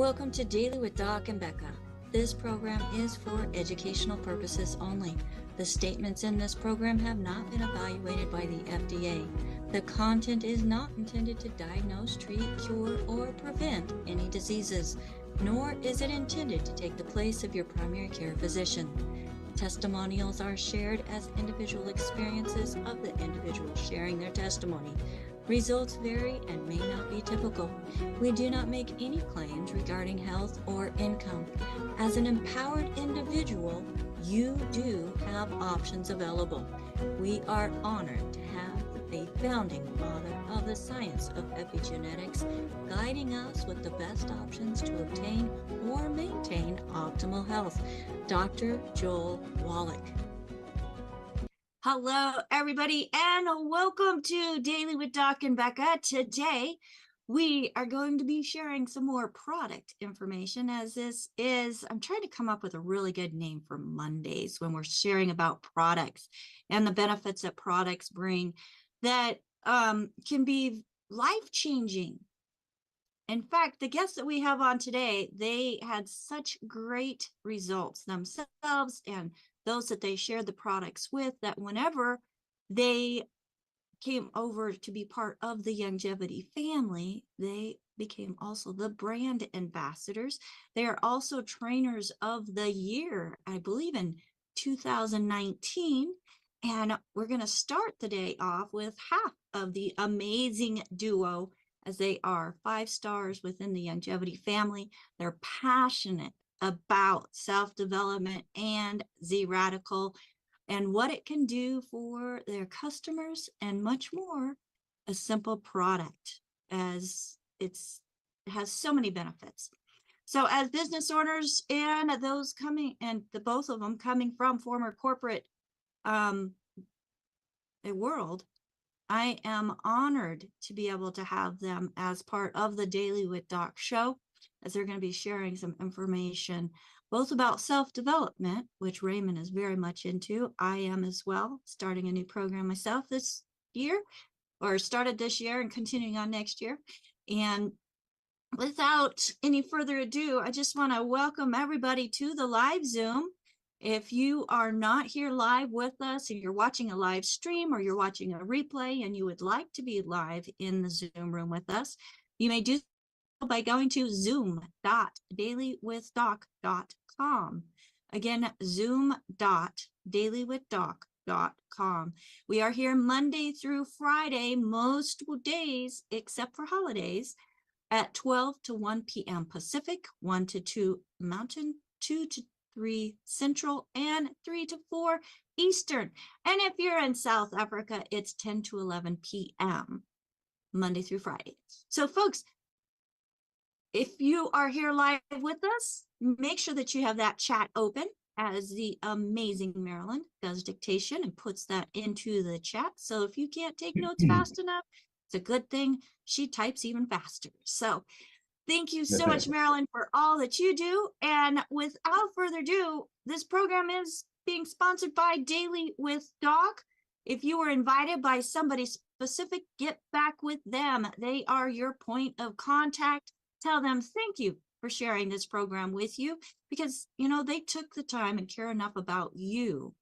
Welcome to Daily with Doc and Becca. This program is for educational purposes only. The statements in this program have not been evaluated by the FDA. The content is not intended to diagnose, treat, cure, or prevent any diseases, nor is it intended to take the place of your primary care physician. Testimonials are shared as individual experiences of the individual sharing their testimony. Results vary and may not be typical. We do not make any claims regarding health or income. As an empowered individual, you do have options available. We are honored to have a founding father of the science of epigenetics guiding us with the best options to obtain or maintain optimal health, Dr. Joel Wallach. Hello, everybody, and welcome to Daily with Doc and Becca. Today, we are going to be sharing some more product information, as this is, I'm trying to come up with a really good name for Mondays when we're sharing about products and the benefits that products bring that can be life-changing. In fact, the guests that we have on today, they had such great results themselves and those that they shared the products with, that whenever they came over to be part of the longevity family, they became also the brand ambassadors. They are also trainers of the year, I believe in 2019. And we're going to start the day off with half of the amazing duo, as they are 5 stars within the longevity family. They're passionate about self-development and Z-Radical and what it can do for their customers and much more. A simple product, as it has so many benefits. So as business owners and those coming, and the both of them coming from former corporate world, I am honored to be able to have them as part of the Daily with Doc show, as they're going to be sharing some information both about self-development, which Raymond is very much into. I am as well, starting a new program myself this year, or started this year and continuing on next year. And without any further ado, I just want to welcome everybody to the live Zoom. If you are not here live with us, and you're watching a live stream or you're watching a replay and you would like to be live in the Zoom room with us, you may do so by going to zoom.dailywithdoc.com. Again, zoom.dailywithdoc.com. We are here Monday through Friday, most days except for holidays, at 12 to 1 p.m. Pacific, 1 to 2 Mountain, 2 to 3 Central, and 3 to 4 Eastern. And if you're in South Africa, it's 10 to 11 p.m. Monday through Friday. So folks, if you are here live with us, make sure that you have that chat open, as the amazing Marilyn does dictation and puts that into the chat. So if you can't take notes fast enough, it's a good thing she types even faster. So thank you so much, Marilyn, for all that you do. And without further ado, this program is being sponsored by Daily with Doc. If you were invited by somebody specific, get back with them. They are your point of contact. Tell them thank you for sharing this program with you, because, you know, they took the time and care enough about you.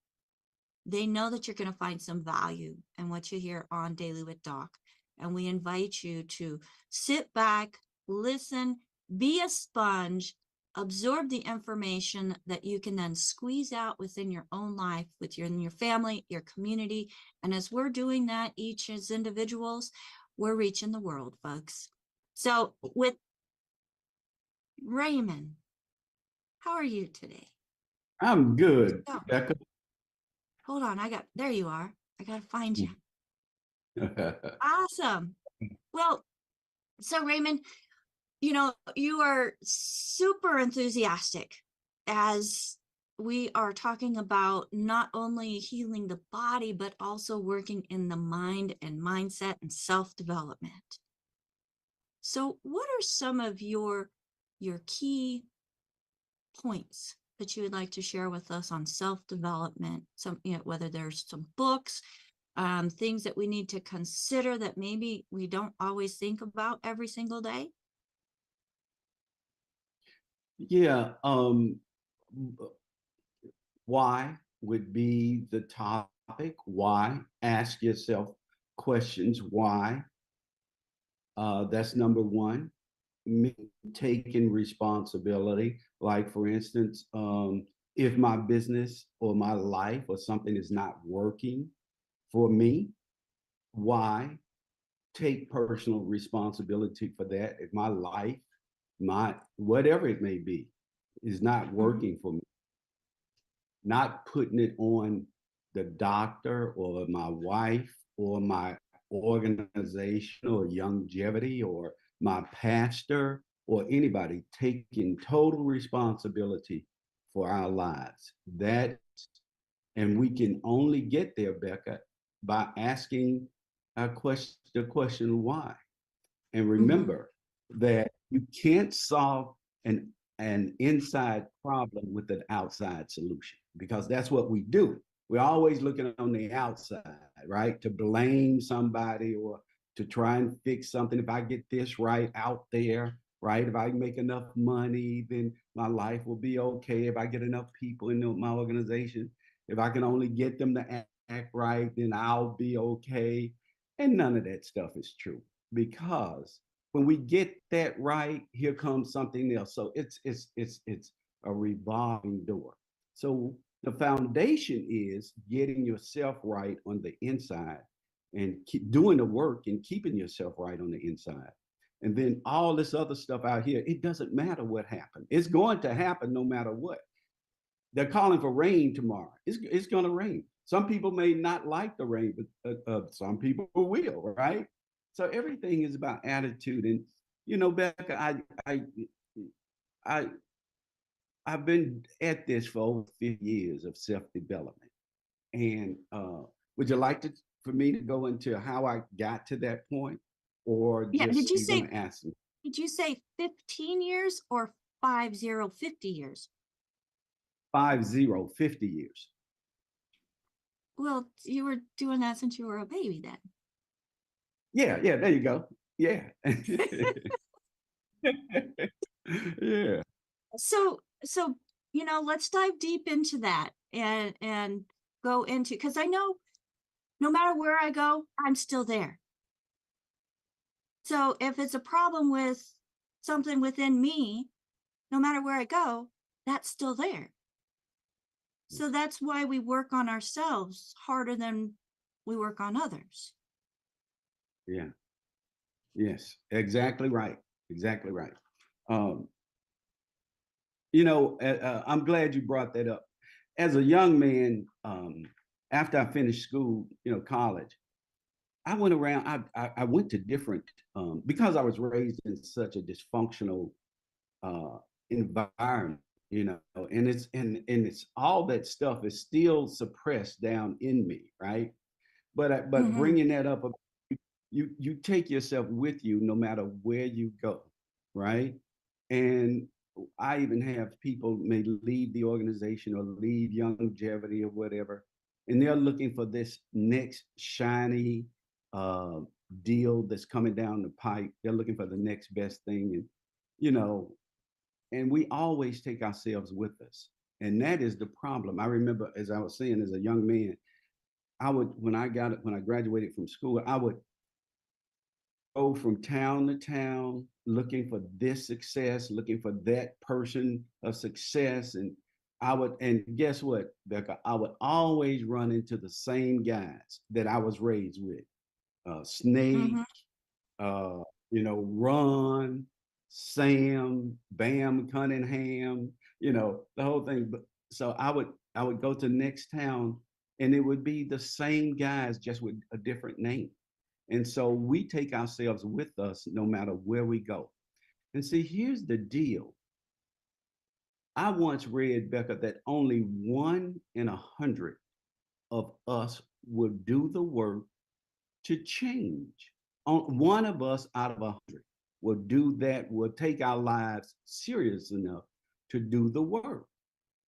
They know that you're going to find some value in what you hear on Daily with Doc. And we invite you to sit back, listen, be a sponge, absorb the information that you can then squeeze out within your own life, with your family, your community. And as we're doing that, each as individuals, we're reaching the world, folks. So with Raymond, how are you today? I'm good, Becca. Hold on, there you are. I got to find you. Awesome. Well, so Raymond, you know, you are super enthusiastic as we are talking about not only healing the body, but also working in the mind and mindset and self-development. So what are some of your key points that you would like to share with us on self-development? Some, you know, whether there's some books, things that we need to consider that maybe we don't always think about every single day? Yeah. Why would be the topic. Why? Ask yourself questions. Why? That's number one. Me taking responsibility. Like, for instance, if my business or my life or something is not working for me, why? Take personal responsibility for that. If my life, my whatever it may be, is not Mhm. working for me, not putting it on the doctor or my wife or my organization or longevity or my pastor or anybody, taking total responsibility for our lives. That, and we can only get there, Becca, by asking the question why. And Mhm. remember that you can't solve an inside problem with an outside solution, because that's what we do. We're always looking on the outside, right? To blame somebody or to try and fix something. If I get this right out there, right? If I make enough money, then my life will be okay. If I get enough people in my organization, if I can only get them to act right, then I'll be okay. And none of that stuff is true, because when we get that right, here comes something else. So it's a revolving door. So the foundation is getting yourself right on the inside and keep doing the work and keeping yourself right on the inside. And then all this other stuff out here, it doesn't matter what happened. It's going to happen no matter what. They're calling for rain tomorrow. It's going to rain. Some people may not like the rain, but some people will, right? So everything is about attitude. And Becca, I I've been at this for over 50 years of self development. And would you like to for me to go into how I got to that point, or Yeah, just you're going to ask me? did you say 15 years or 50 years? 50 years. Well, you were doing that since you were a baby then. Yeah, yeah. There you go. Yeah. Yeah. So, let's dive deep into that and go into, because I know no matter where I go, I'm still there. So if it's a problem with something within me, no matter where I go, that's still there. So that's why we work on ourselves harder than we work on others. Yeah. Yes. Exactly right. Exactly right. Um, I'm glad you brought that up. As a young man, after I finished school, college, I went around. I went to different because I was raised in such a dysfunctional uh, environment, and it's all that stuff is still suppressed down in me, right? But Mm-hmm. bringing that up, you take yourself with you no matter where you go, right? And I even have people may leave the organization or leave longevity or whatever, and they're looking for this next shiny uh, deal that's coming down the pipe. They're looking for the next best thing, and you know, and we always take ourselves with us, and that is the problem. I remember, as I was saying, as a young man, I would when I graduated from school, I would go from town to town looking for this success, looking for that person of success. And guess what, Becca? I would always run into the same guys that I was raised with. Snake, Mm-hmm. uh, Ron, Sam, Bam Cunningham, the whole thing. But so I would go to the next town, and it would be the same guys, just with a different name. And so we take ourselves with us no matter where we go. And see, here's the deal. I once read, Becca, that only 1 in 100 of us will do the work to change. One of us out of 100 will do that, will take our lives serious enough to do the work,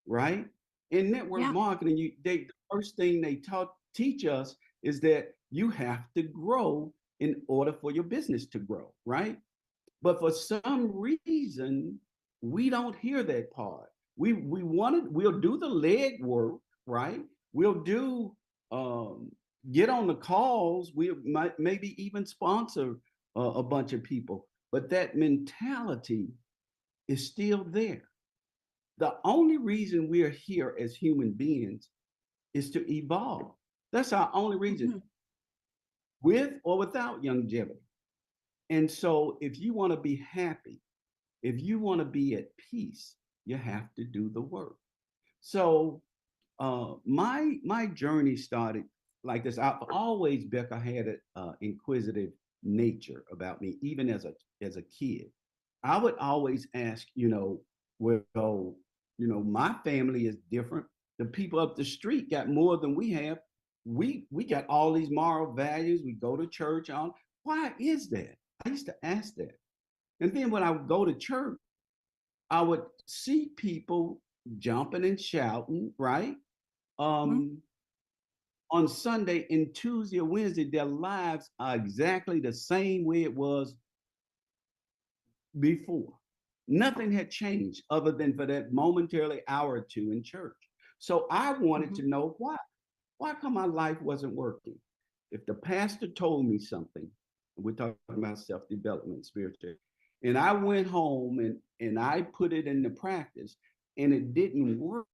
right? In network Yeah. marketing, the first thing they teach us is that you have to grow in order for your business to grow, right? But for some reason, we don't hear that part. We'll do the leg work, right? We'll do get on the calls. We might maybe even sponsor a bunch of people, but that mentality is still there. The only reason we're here as human beings is to evolve. That's our only reason, Mhm. with or without longevity. And so, if you want to be happy, if you want to be at peace, you have to do the work. So, my journey started like this. I've always, Becca, had an inquisitive nature about me, even as a kid. I would always ask, well, my family is different. The people up the street got more than we have. We got all these moral values. We go to church on. Why is that? I used to ask that. And then when I would go to church, I would see people jumping and shouting, right? Mhm. Um, on Sunday and Tuesday or Wednesday, their lives are exactly the same way it was before. Nothing had changed other than for that momentarily hour or two in church. So I wanted Mhm. to know why. Why come my life wasn't working? If the pastor told me something, we're talking about self-development, spiritual, and I went home and I put it into practice and it didn't work,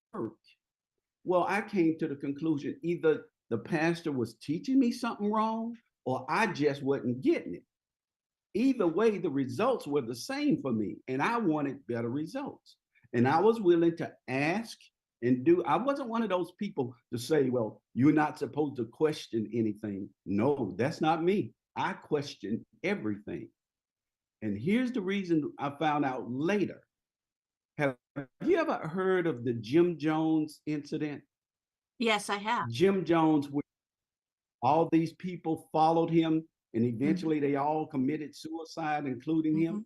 well, I came to the conclusion either the pastor was teaching me something wrong or I just wasn't getting it. Either way, the results were the same for me, and I wanted better results. And I was willing to ask and do. I wasn't one of those people to say, well, you're not supposed to question anything. No, that's not me. I question everything. And here's the reason I found out later. Have you ever heard of the Jim Jones incident? Yes, I have. Jim Jones, all these people followed him, and Mhm. eventually they all committed suicide, including him. Mhm.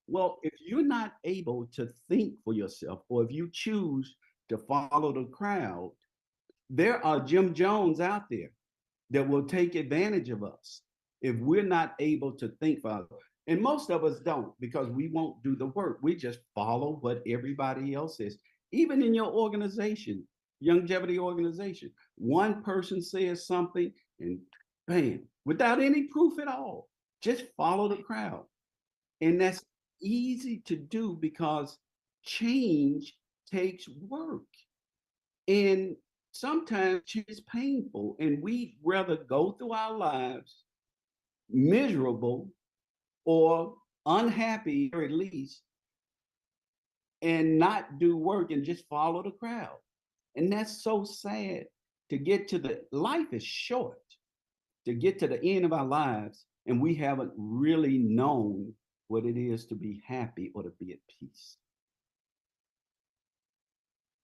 Well, if you're not able to think for yourself, or if you choose to follow the crowd, there are Jim Jones out there that will take advantage of us if we're not able to think for ourselves. And most of us don't, because we won't do the work. We just follow what everybody else says. Even in your organization, longevity organization, one person says something and bam, without any proof at all, just follow the crowd. And that's easy to do because change takes work. And sometimes it's painful. And we'd rather go through our lives miserable or unhappy, or at least, and not do work and just follow the crowd. And that's so sad. To get to the life is short, to get to the end of our lives, and we haven't really known what it is to be happy or to be at peace.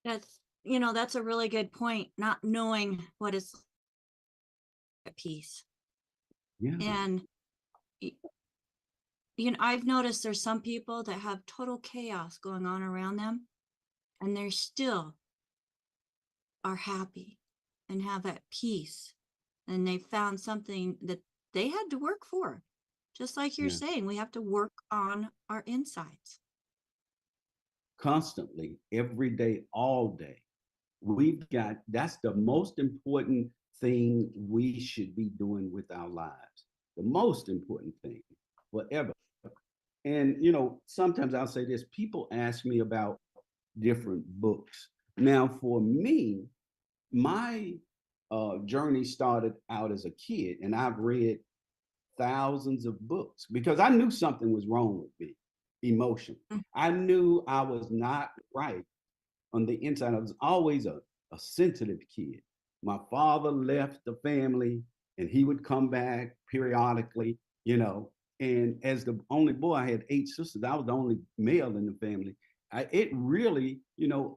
That's a really good point, not knowing what is at peace. Yeah, And y- I've noticed there's some people that have total chaos going on around them, and they still are happy and have that peace. And they found something that they had to work for. Just like you're yeah. saying, we have to work on our insides. Constantly, every day, all day. That's the most important thing we should be doing with our lives. The most important thing forever. And, sometimes I'll say this, people ask me about different books. Now, for me, my journey started out as a kid, and I've read thousands of books because I knew something was wrong with me, emotion. Mm. I knew I was not right on the inside. I was always a sensitive kid. My father left the family and he would come back periodically, And as the only boy, I had 8 sisters. I was the only male in the family. It really,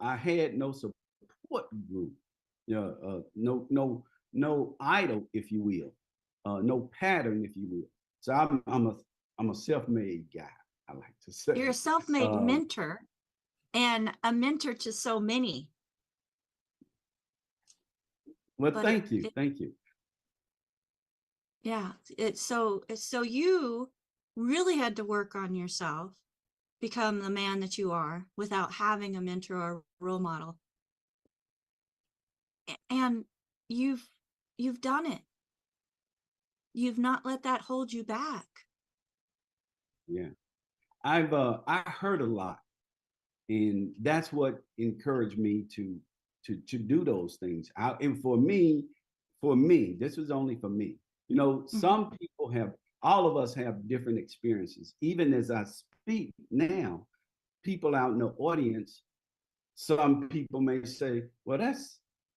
I had no support group, no idol, if you will, no pattern, if you will. So I'm a self-made guy, I like to You're a say. self-made Um, mentor and a mentor to so many. well, But thank you, thank you. yeah, it's so you really had to work on yourself become the man that you are without having a mentor or role model. And you've done it. You've not let that hold you back. Yeah. I heard a lot, and that's what encouraged me to do those things. And for me, this was only for me. You know, some people have, all of us have different experiences. Even as I speak now, people out in the audience, some people may say, well,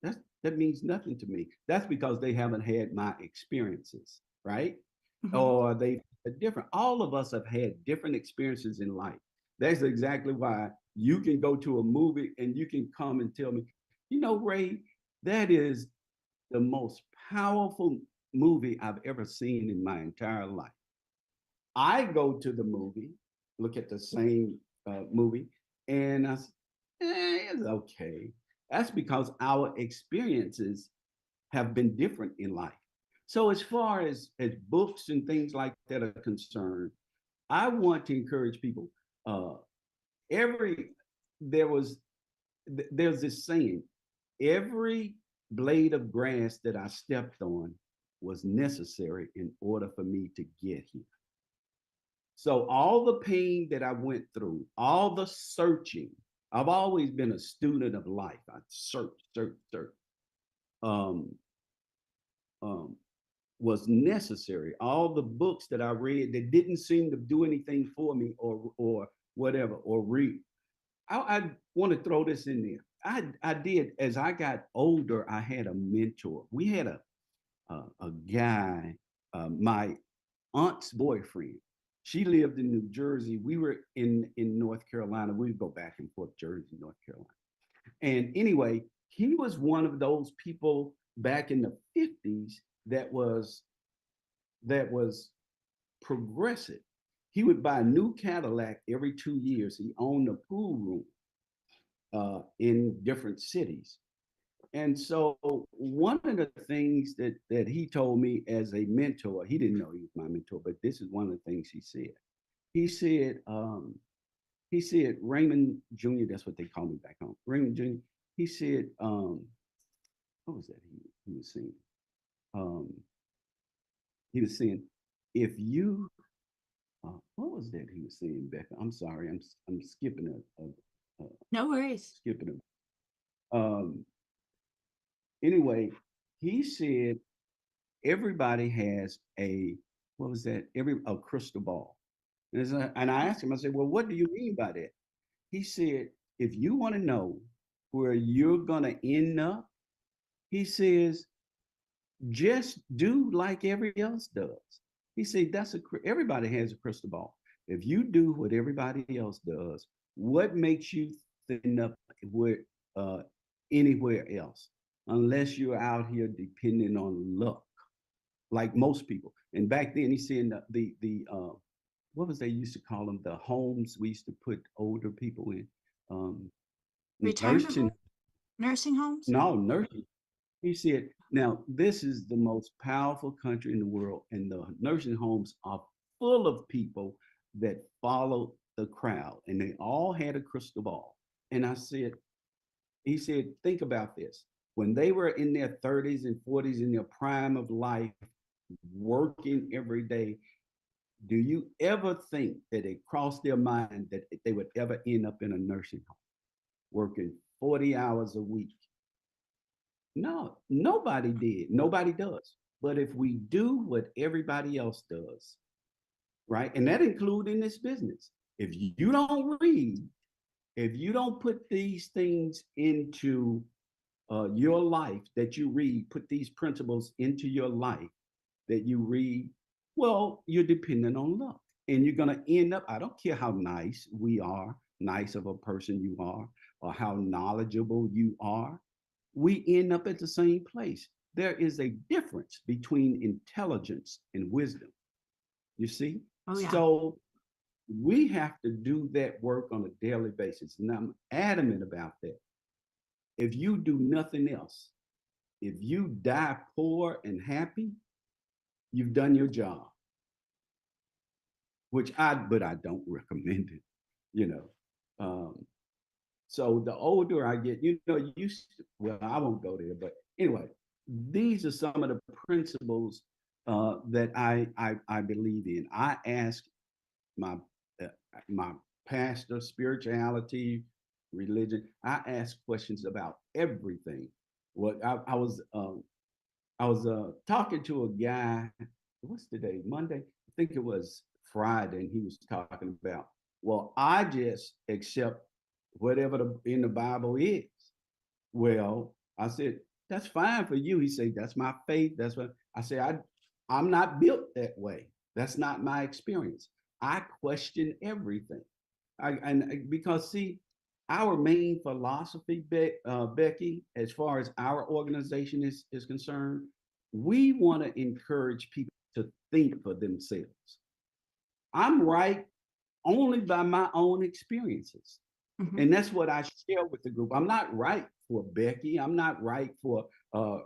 that means nothing to me. That's because they haven't had my experiences, right? Or they are different. All of us have had different experiences in life. That's exactly why you can go to a movie and you can come and tell me, you know, Ray, that is the most powerful movie I've ever seen in my entire life. I go to the movie, look at the same movie, and I say, it's okay. That's because our experiences have been different in life. So as far as books and things like that are concerned, I want to encourage people. Uh, every there was there's this saying: every blade of grass that I stepped on was necessary in order for me to get here. So all the pain that I went through, all the searching, I've always been a student of life. I search. Um, um, was necessary. All the books that I read that didn't seem to do anything for me or whatever, or read. I want to throw this in there. I did, as I got older, I had a mentor. We had a guy, my aunt's boyfriend. She lived in New Jersey. We were in North Carolina. We'd go back and forth, Jersey, North Carolina. And anyway, he was one of those people back in the 50s that was progressive. He would buy a new Cadillac every 2 years. He owned a pool room in different cities. And so one of the things that he told me as a mentor, he didn't know he was my mentor, but this is one of the things he said. He said, Raymond Jr., that's what they call me back home. Raymond Jr., he said, what was that he was saying? Um, he was saying, if you, what was that he was saying, Becca? I'm sorry, I'm skipping No worries. skipping a. Anyway, he said everybody has a, what was that? A crystal ball. And I asked him, I said, well, what do you mean by that? He said, if you want to know where you're gonna end up, he says, just do like everybody else does. He said, everybody has a crystal ball. If you do what everybody else does, what makes you end up where anywhere else? Unless you're out here depending on luck, like most people. And back then, he said what was they used to call them? The homes we used to put older people in. Retirement Nursing. home? Nursing homes? No, nursing. He said, now this is the most powerful country in the world, and the nursing homes are full of people that follow the crowd, and they all had a crystal ball. And he said, think about this. When they were in their 30s and 40s, in their prime of life, working every day, do you ever think that it crossed their mind that they would ever end up in a nursing home, working 40 hours a week? No, nobody did. Nobody does. But if we do what everybody else does, right? And that includes in this business. If you don't read, if you don't put these things into your life that you read, put these principles into your life that you read, well, you're dependent on luck. And you're going to end up, I don't care how nice we are, nice of a person you are, or how knowledgeable you are, we end up at the same place. There is a difference between intelligence and wisdom. You see? Oh, yeah. So we have to do that work on a daily basis. And I'm adamant about that. If you do nothing else, if you die poor and happy, you've done your job. But I don't recommend it. you know. So the older I get, well, I won't go there, but anyway, these are some of the principles that I believe in. I ask my uh, my pastor, spirituality, religion. I ask questions about everything. What I was talking to a guy. What's today? Monday. I think it was Friday, and he was talking about. Well, I just accept whatever in the Bible is. Well, I said that's fine for you. He said that's my faith. That's what I said. I'm not built that way. That's not my experience. I question everything. And because see, our main philosophy, Becky, as far as our organization is concerned, we want to encourage people to think for themselves. I'm right only by my own experiences. Mhm. And that's what I share with the group. I'm not right for Becky. I'm not right for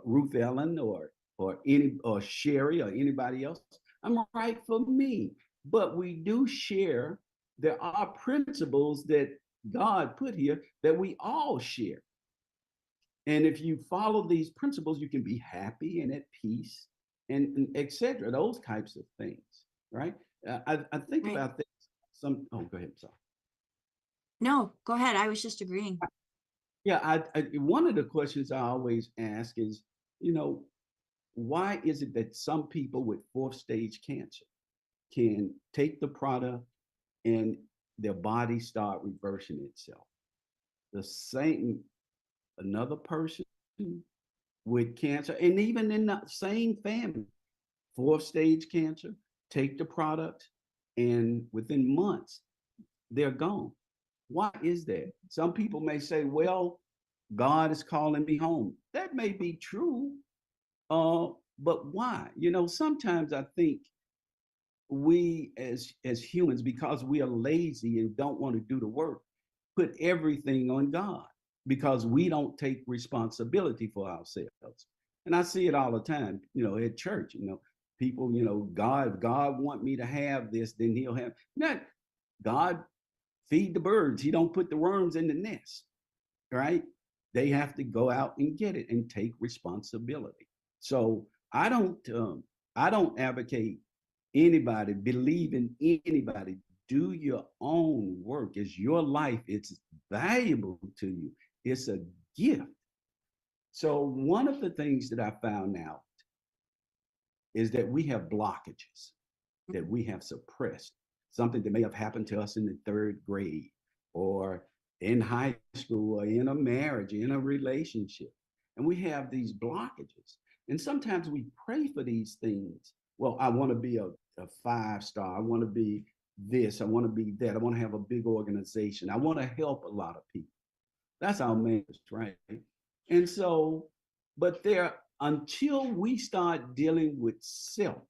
Ruth Ellen or Sherry or anybody else. I'm right for me. But we do share. There are principles that God put here that we all share. And if you follow these principles, you can be happy and at peace and etc. Those types of things, right? I think Right. about this. Go ahead. Sorry. No, go ahead. I was just agreeing. Yeah, one of the questions I always ask is, you know, why is it that some people with fourth stage cancer can take the product and their body start reversing itself? The same, another person with cancer, and even in the same family, fourth stage cancer, take the product, and within months, they're gone. Why is that? Some people may say, well, God is calling me home. That may be true, uh, but why? Sometimes I think we as humans, because we are lazy and don't want to do the work, put everything on God because we don't take responsibility for ourselves. And I see it all the time, at church, people, God want me to have this, then he'll have not. God feed the birds. He don't put the worms in the nest, right? They have to go out and get it and take responsibility. So I don't advocate anybody believe in anybody. Do your own work. It's your life. It's valuable to you. It's a gift. So one of the things that I found out is that we have blockages that we have suppressed, something that may have happened to us in the third grade or in high school or in a marriage, in a relationship. And we have these blockages. And sometimes we pray for these things. Well, I want to be a 5-star. I want to be this. I want to be that. I want to have a big organization. I want to help a lot of people. That's our main, right? And so, but until we start dealing with self,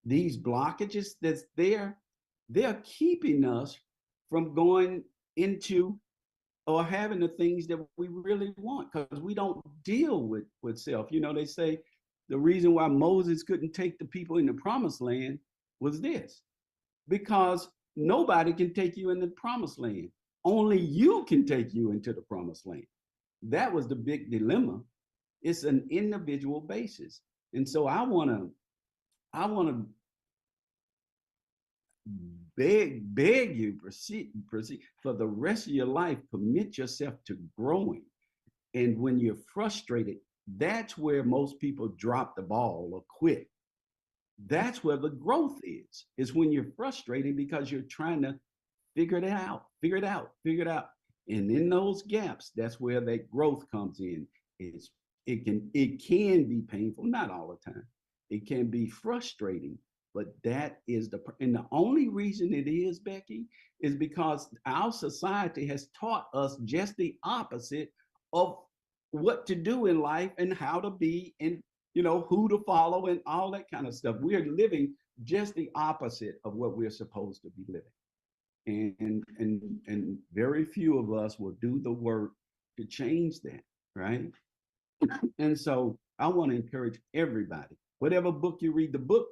these blockages that's there, they're keeping us from going into or having the things that we really want because we don't deal with self. They say the reason why Moses couldn't take the people in the promised land was this, because nobody can take you in the promised land. Only you can take you into the promised land. That was the big dilemma. It's an individual basis. And so I want to beg you, proceed for the rest of your life. Commit yourself to growing. And when you're frustrated, that's where most people drop the ball or quit. That's where the growth is when you're frustrated because you're trying to figure it out, figure it out, figure it out. And in those gaps, that's where that growth comes in. It can be painful, not all the time. It can be frustrating, but and the only reason it is, Becky, is because our society has taught us just the opposite of what to do in life and how to be and who to follow and all that kind of stuff. We're living just the opposite of what we're supposed to be living. And very few of us will do the work to change that, right? And so I want to encourage everybody, whatever book you read, the book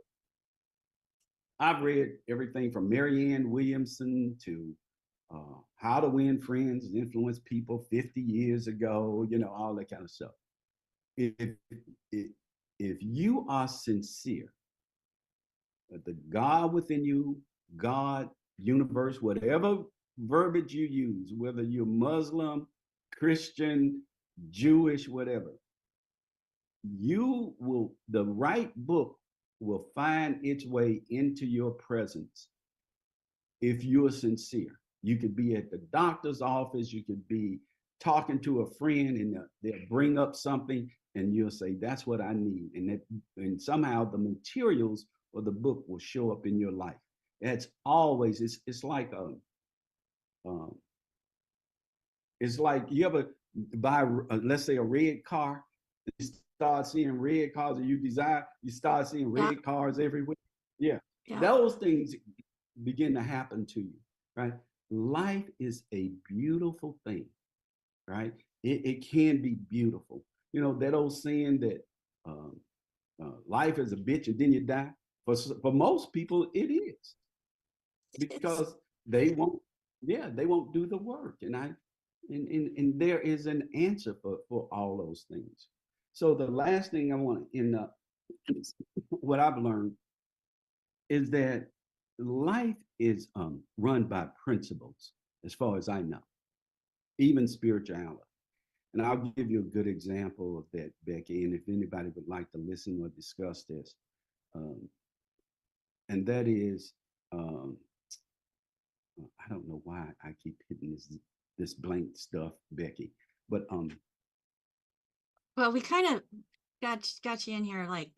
I've read everything from Marianne Williamson to How to Win Friends and Influence People 50 years ago, all that kind of stuff. If, if, if you are sincere, the God within you, God, universe, whatever verbiage you use, whether you're Muslim, Christian, Jewish, whatever, the right book will find its way into your presence if you're sincere. You could be at the doctor's office, you could be talking to a friend, and they'll bring up something, and you'll say, "That's what I need," and somehow the materials or the book will show up in your life. It's always it's like um, it's like you ever buy, let's say, a red car. You start seeing red cars that you desire. You start seeing Yeah. red cars everywhere. Yeah, Yeah. those things begin to happen to you, right? Life is a beautiful thing, right? It can be beautiful. That old saying that life is a bitch and then you die. For most people, it is, because they won't. Yeah, they won't do the work, and there is an answer for all those things. So the last thing I want to end up, what I've learned is that life is run by principles, as far as I know, even spirituality. And I'll give you a good example of that, Becky. And if anybody would like to listen or discuss this, um, and that is, um, I don't know why I keep hitting this blank stuff, Becky, but Well, we kind of got you in here like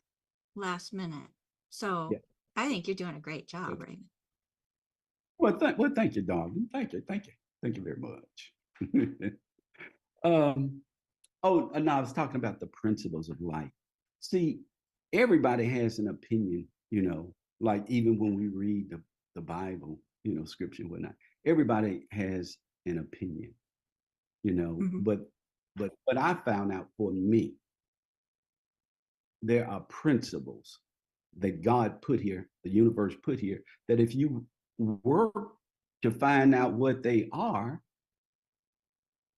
last minute. So yeah. I think you're doing a great job, Okay. Raymond. Thank you, darling. Thank you very much. um, Oh, no, I was talking about the principles of life. See, everybody has an opinion, like even when we read the Bible, scripture and whatnot, everybody has an opinion, Mhm. but what I found out for me, there are principles that God put here, the universe put here, that if you work to find out what they are,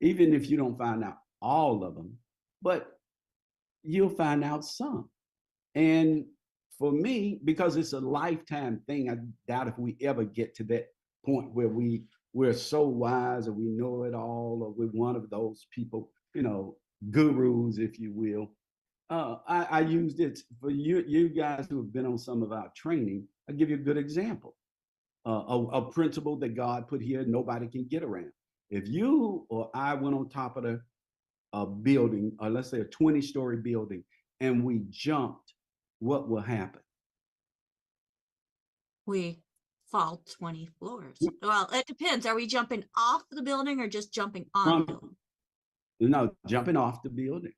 even if you don't find out all of them, but you'll find out some. And for me, because it's a lifetime thing, I doubt if we ever get to that point where we're so wise or we know it all, or we're one of those people, gurus, if you will. I used it for you guys who have been on some of our training. I'll give you a good example. A principle that God put here, nobody can get around. If you or I went on top of a building, or let's say a 20-story building, and we jumped, what will happen? We fall 20 floors. Well, it depends. Are we jumping off the building or just jumping on the building? No, jumping off the building.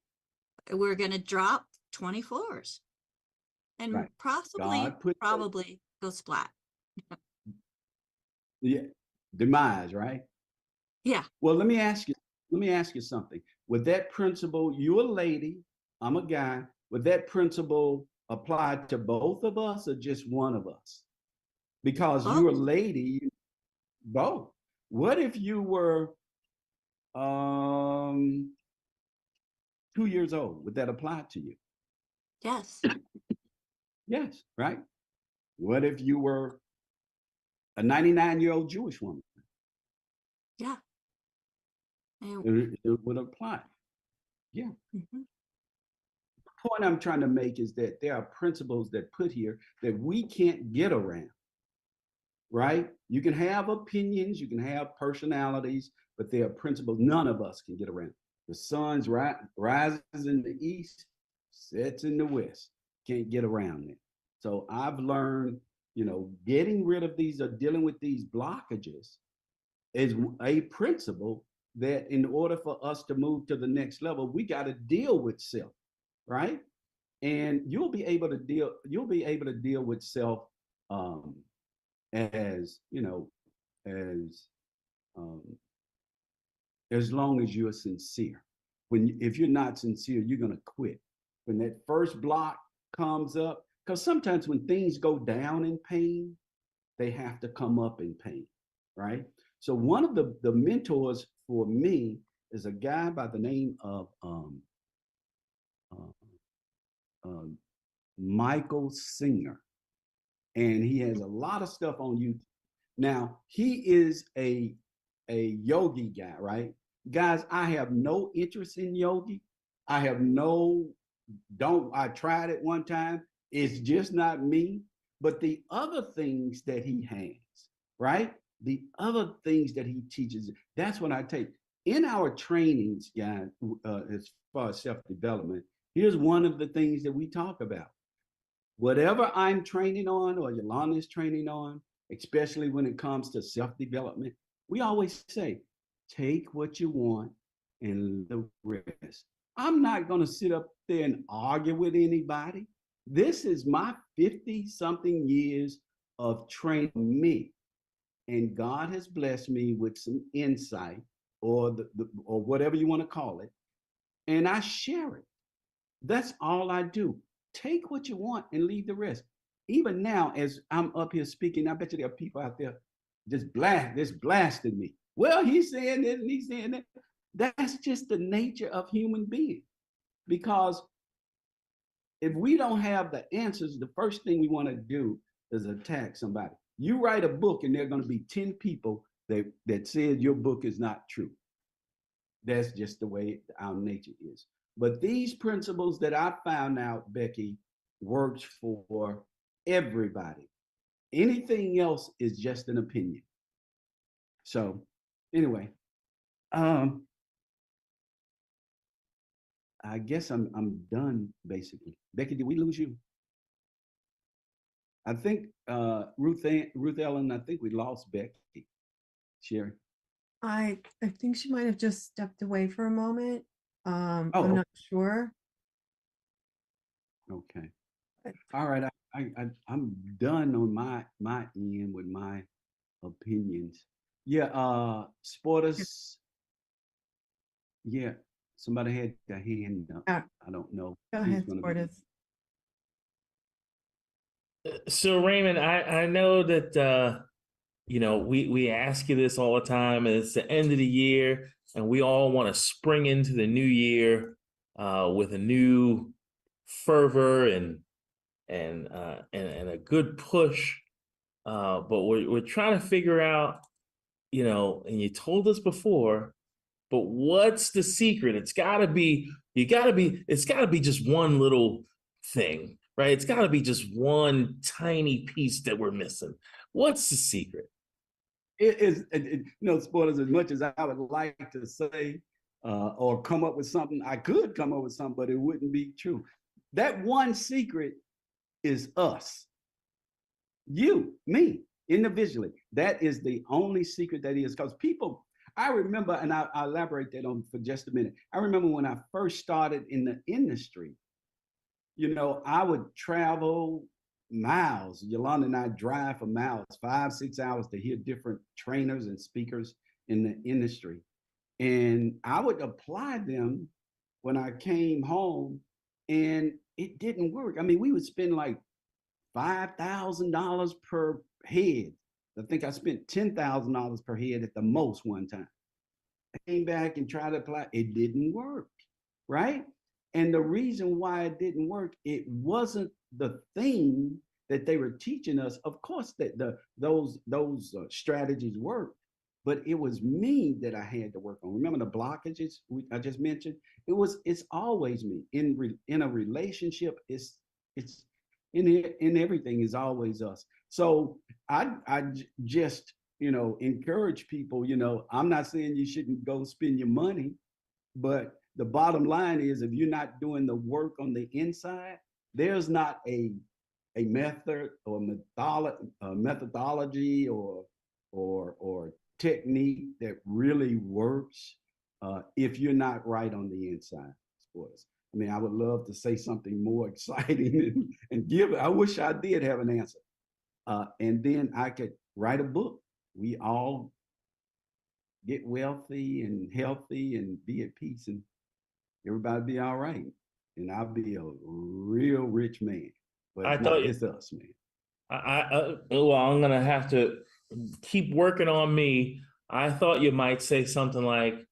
We're going to drop 20 floors and Right. probably go splat. Yeah, demise, right? Yeah. Well, let me ask you something. With that principle, you're a lady, I'm a guy. Would that principle apply to both of us or just one of us? Because Both. you're a lady, both. What if you were um 2 years old? Would that apply to you? Yes. Yes, right? What if you were a 99-year-old Jewish woman? Yeah. And, It would apply. Yeah. mhm. The point I'm trying to make is that there are principles that put here that we can't get around, right? You can have opinions, you can have personalities, but there are principles none of us can get around. The sun rises in the east, sets in the west. Can't get around it. So I've learned, getting rid of these or dealing with these blockages is a principle that in order for us to move to the next level, we got to deal with self, right? And you'll be able to deal with self um, as as um, as long as you're sincere. If you're not sincere, you're gonna quit. When that first block comes up, because sometimes when things go down in pain, they have to come up in pain, right? So one of the mentors for me is a guy by the name of uh, uh, Michael Singer, and he has a lot of stuff on YouTube. Now he is a yogi guy, right? Guys, I have no interest in yogi. I have no don't I tried it one time. It's just not me. But the other things that he has, right? The other things that he teaches, that's what I take. In our trainings, guys, as far as self-development, here's one of the things that we talk about. Whatever I'm training on or Yolanda is training on, especially when it comes to self-development, we always say, take what you want and the rest. I'm not going to sit up there and argue with anybody. This is my 50 something years of training me. And God has blessed me with some insight or or whatever you want to call it. And I share it. That's all I do. Take what you want and leave the rest. Even now, as I'm up here speaking, I bet you there are people out there just blasting me. Well, he's saying this and he's saying that. That's just the nature of human being. Because if we don't have the answers, the first thing we want to do is attack somebody. You write a book and there are going to be 10 people that said your book is not true. That's just the way our nature is. But these principles that I found out, Becky, works for everybody. Anything else is just an opinion. So anyway, I guess I'm done basically. Becky, did we lose you? I think Ruth Ellen, I think we lost Becky. Sherry. I think she might have just stepped away for a moment. Oh, I'm not sure. okay. All right. I'm done on my end with my opinions. Yeah, Sportus. Yeah, somebody had their hand up. I don't know. Go ahead, Sportus. So Raymond, I know that you know we ask you this all the time, and it's the end of the year, and we all want to spring into the new year with a new fervor and a good push. But we're trying to figure out, you know, and you told us before, but what's the secret? It's got to be just one little thing, right? It's got to be just one tiny piece that we're missing. What's the secret? It is, you know, Sportus, as much as I would like to say or come up with something, I could come up with something, but it wouldn't be true. That one secret is us. You, me, individually. That is the only secret that is, because people, I remember, and I'll elaborate that on for just a minute. I remember when I first started in the industry, you know, I would travel miles. Yolanda and I drive for miles, 5-6 hours to hear different trainers and speakers in the industry. And I would apply them when I came home, and it didn't work. I mean, we would spend like $5,000 per head. I think I spent $10,000 per head at the most one time. I came back and tried to apply. It didn't work, right? And the reason why it didn't work, it wasn't the thing that they were teaching us. Of course, that those strategies worked, but it was me that I had to work on. Remember the blockages I just mentioned? It's always me. In a relationship, it's in everything is always us. So I just, you know, encourage people, you know, I'm not saying you shouldn't go spend your money, but the bottom line is if you're not doing the work on the inside, there's not a method or methodology or technique that really works if you're not right on the inside. Sports. I mean, I would love to say something more exciting and give it. I wish I did have an answer. And then I could write a book. We all get wealthy and healthy and be at peace, and everybody be all right. And I'll be a real rich man. But it's us, man. Well, I'm gonna have to keep working on me. I thought you might say something like,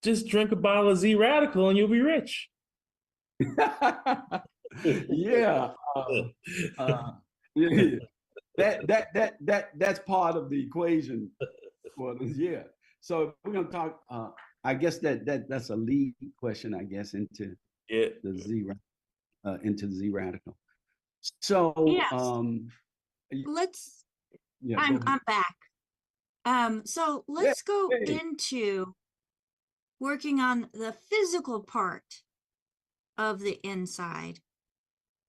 just drink a bottle of Z Radical and you'll be rich. Yeah. Uh, yeah. That's part of the equation for this. Yeah. So we're gonna talk. I guess that's a lead question. I guess into Yeah. the Z radical. So Yes. Let's. yeah. I'm back. So let's go hey. into working on the physical part of the inside,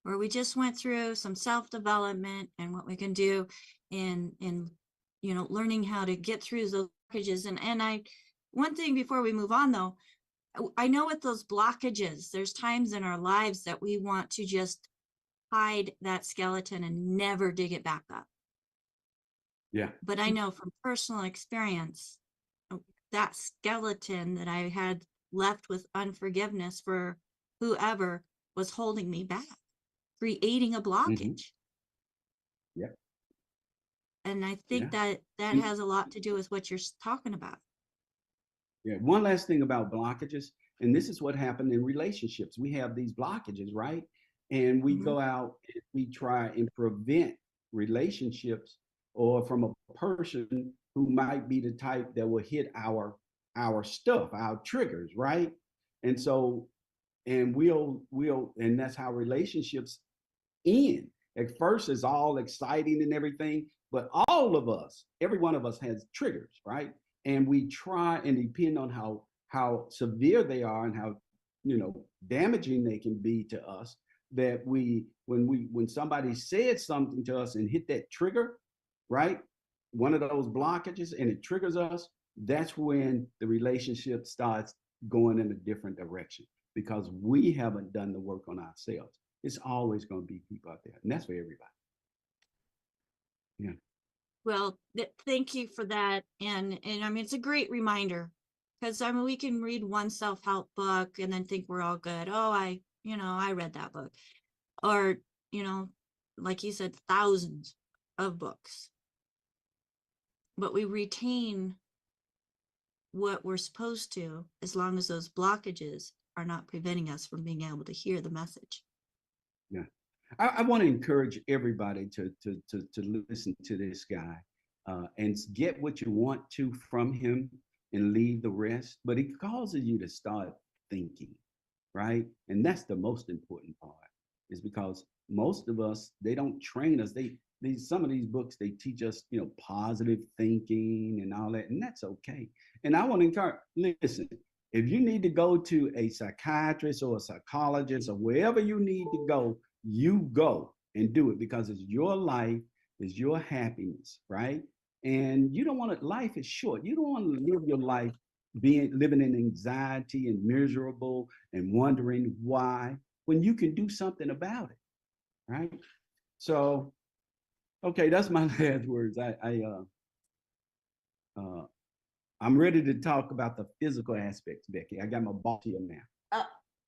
where we just went through some self-development and what we can do in learning how to get through those blockages. And one thing before we move on though, I know with those blockages, there's times in our lives that we want to just hide that skeleton and never dig it back up. Yeah. But I know from personal experience, that skeleton that I had left with unforgiveness for whoever was holding me back, creating a blockage. Yeah. And I think that has a lot to do with what you're talking about. Yeah. One last thing about blockages, and this is what happened in relationships. We have these blockages, right? And we go out and we try and prevent relationships or from a person who might be the type that will hit our stuff, our triggers, right? And so, and and that's how relationships end. At first, it's all exciting and everything, but all of us, every one of us has triggers, right? And we try and depend on how severe they are and how damaging they can be to us. That when somebody said something to us and hit that trigger, right? One of those blockages and it triggers us, that's when the relationship starts going in a different direction because we haven't done the work on ourselves. It's always going to be people out there, and that's for everybody. Yeah. Well, thank you for that. And I mean, it's a great reminder because I mean, we can read one self-help book and then think we're all good. Oh, I read that book. Or, like you said, thousands of books. But we retain what we're supposed to as long as those blockages are not preventing us from being able to hear the message. Yeah. I want to encourage everybody to listen to this guy and get what you want to from him and leave the rest. But it causes you to start thinking, right? And that's the most important part, is because most of us, they don't train us. Some of these books, they teach us, positive thinking and all that, and that's okay. And I want to encourage, listen, if you need to go to a psychiatrist or a psychologist or wherever you need to go, you go and do it because it's your life, it's your happiness, right? And you don't want to, life is short. You don't want to live your life living in anxiety and miserable and wondering why, when you can do something about it, right? So, okay, that's my last words. I'm ready to talk about the physical aspects, Becky. I got my boss here now.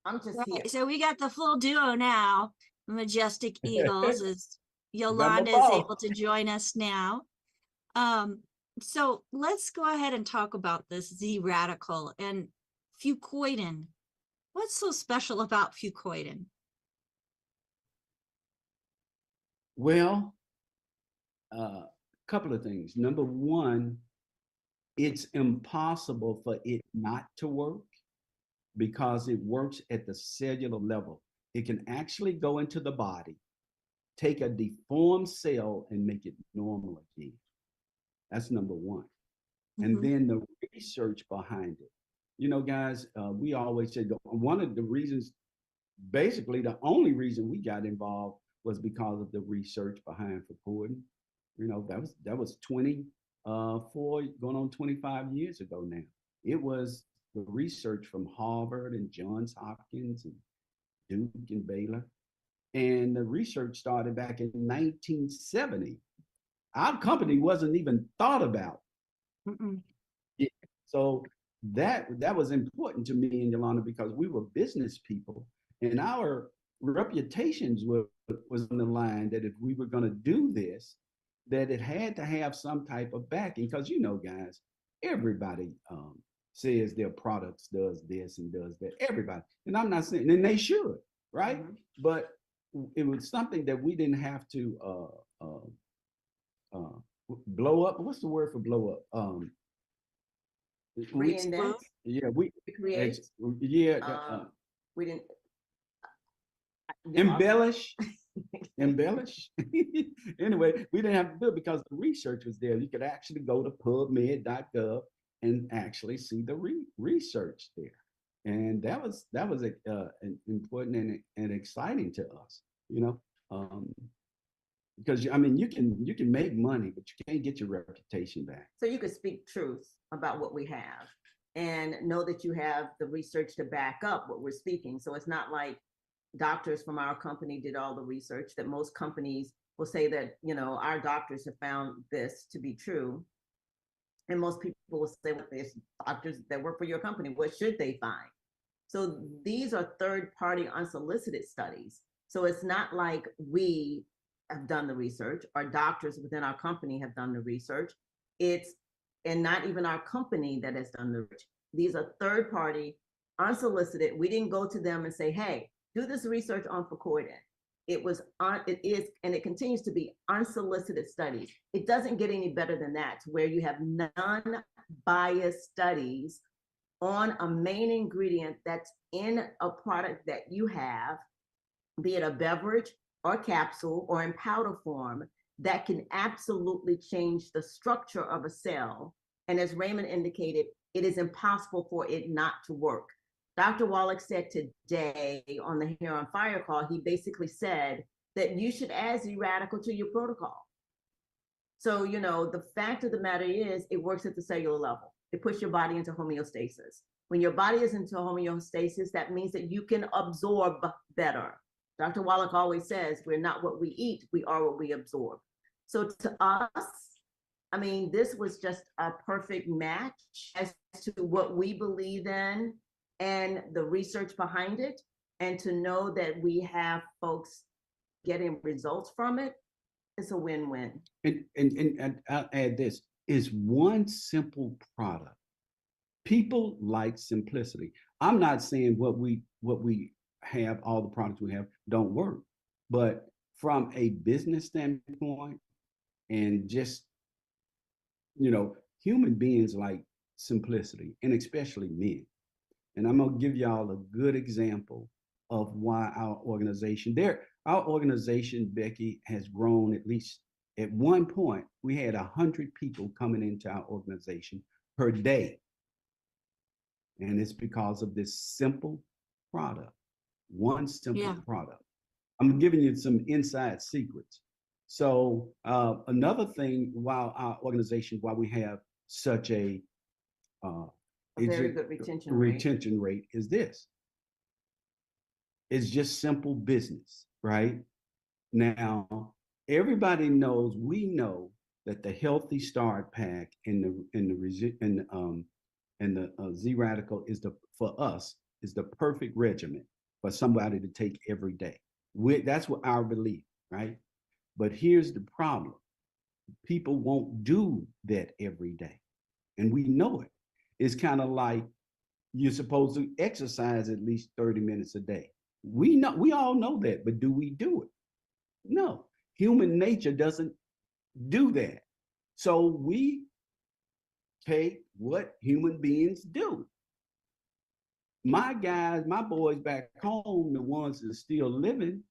I'm just here. So we got the full duo now. Majestic Eagles as Yolanda boss. is able to join us now. So let's go ahead and talk about this Z radical and fucoidan. What's so special about fucoidan? Well, a couple of things. Number one, it's impossible for it not to work because it works at the cellular level. It can actually go into the body, take a deformed cell and make it normal again. That's number one. And then the research behind it. Guys, we always say one of the reasons, basically the only reason we got involved was because of the research behind fucoidan. That was 24 going on 25 years ago now. It was the research from Harvard and Johns Hopkins and Duke and Baylor. And the research started back in 1970. Our company wasn't even thought about. Yeah. So that was important to me and Yolanda because we were business people and our reputations was on the line that if we were going to do this, that it had to have some type of backing because guys, everybody says their products does this and does that. Everybody, and I'm not saying, and they should, right? Mhm. But it was something that we didn't have to blow up. What's the word for blow up? Reinvent, Yeah, we create. yeah, We didn't. embellish. Embellish. Anyway, we didn't have to do it because the research was there. You could actually go to pubmed.gov and actually see the research there, and that was important and exciting to us, because I mean you can make money, but you can't get your reputation back. So you could speak truth about what we have and know that you have the research to back up what we're speaking. So it's not like doctors from our company did all the research. That most companies will say that, our doctors have found this to be true. And most people will say, well, there's doctors that work for your company. What should they find? So these are third-party unsolicited studies. So it's not like we have done the research, or doctors within our company have done the research. And not even our company that has done the research. These are third-party, unsolicited. We didn't go to them and say, hey, do this research on Facordin. It is, and it continues to be unsolicited studies. It doesn't get any better than that, to where you have non-biased studies on a main ingredient that's in a product that you have, be it a beverage or capsule or in powder form, that can absolutely change the structure of a cell. And as Raymond indicated, it is impossible for it not to work. Dr. Wallach said today on the Hair on Fire call, he basically said that you should add Z-Radical to your protocol. So, the fact of the matter is, it works at the cellular level. It puts your body into homeostasis. When your body is into homeostasis, that means that you can absorb better. Dr. Wallach always says, we're not what we eat, we are what we absorb. So to us, I mean, this was just a perfect match as to what we believe in and the research behind it. And to know that we have folks getting results from it, it's a win-win. And I'll add this, is one simple product. People like simplicity. I'm not saying what we have, all the products we have don't work, but from a business standpoint, and just, human beings like simplicity, and especially men. And I'm gonna give y'all a good example of why our organization, Becky, has grown. At least at one point, we had 100 people coming into our organization per day. And it's because of this simple product, one simple product. I'm giving you some inside secrets. So another thing, why we have such a very good retention rate is this. It's just simple business, right? Now, everybody knows, we know that the Healthy Start Pack and the Z-Radical for us is the perfect regimen for somebody to take every day. That's what our belief, right? But here's the problem. People won't do that every day. And we know it. It's kind of like you're supposed to exercise at least 30 minutes a day. We all know that, but do we do it? No. Human nature doesn't do that. So we take what human beings do. My guys, my boys back home, the ones that are still living,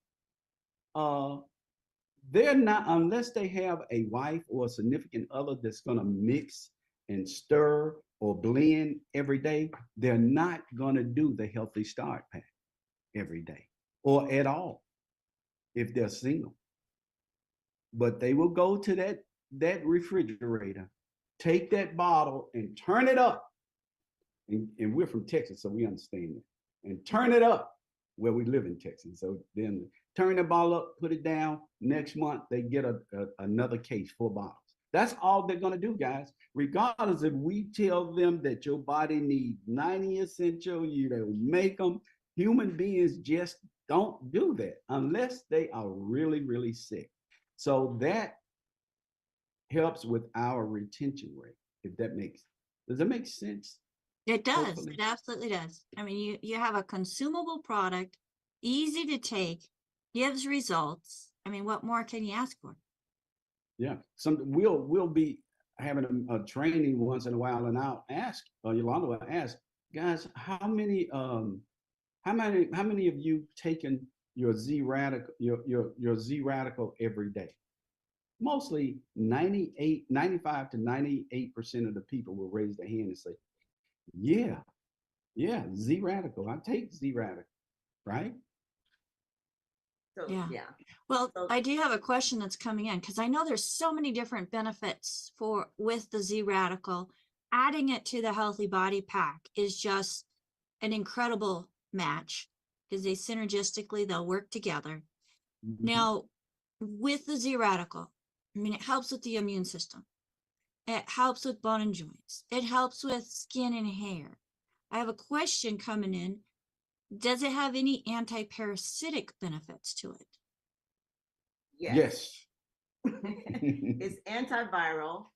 they're not, unless they have a wife or a significant other that's going to mix and stir or blend every day, they're not going to do the Healthy Start Pack every day or at all if they're single. But they will go to that refrigerator, take that bottle and turn it up. And we're from Texas, so we understand it. And turn it up where we live in Texas. So then turn the bottle up, put it down. Next month, they get another case, 4 bottles. That's all they're going to do, guys. Regardless if we tell them that your body needs 90 essential, you don't make them. Human beings just don't do that unless they are really, really sick. So that helps with our retention rate. If that does that make sense? It does. Hopefully. It absolutely does. I mean, you have a consumable product, easy to take, gives results. I mean, what more can you ask for? Yeah. We'll be having a training once in a while, and I'll ask, Yolanda will ask, guys, how many of you taken your Z radical, your Z radical every day? Mostly 95 to 98% of the people will raise their hand and say, yeah, Z radical. I take Z radical, right? So, Yeah. yeah. Well, So- I do have a question that's coming in because I know there's so many different benefits with the Z Radical. Adding it to the Healthy Body Pack is just an incredible match because they'll work together. Mhm. Now, with the Z Radical, I mean, it helps with the immune system. It helps with bone and joints. It helps with skin and hair. I have a question coming in. Does it have any anti-parasitic benefits to it? Yes. It's antiviral,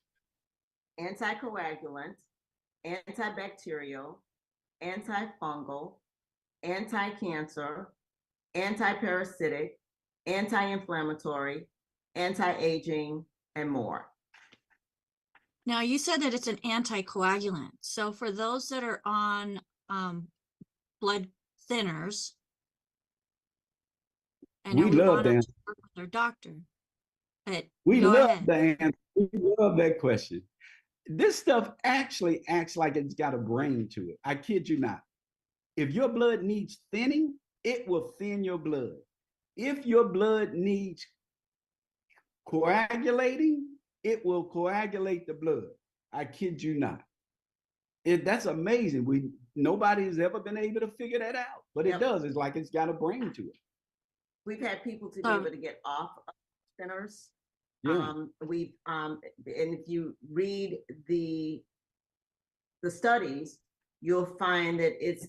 anticoagulant, antibacterial, antifungal, anti-cancer, anti-parasitic, anti-inflammatory, anti-aging, and more. Now, you said that it's an anticoagulant. So for those that are on blood thinners, I know We we love want them them. to work with their doctor, but We go love ahead. the answer. We love that question. This stuff actually acts like it's got a brain to it. I kid you not. If your blood needs thinning, it will thin your blood. If your blood needs coagulating, it will coagulate the blood. I kid you not. That's amazing. Nobody has ever been able to figure that out, but Yep. it does. It's like it's got a brain to it. We've had people to be Oh. able to get off of thinners. Yeah. And if you read the studies, you'll find that it's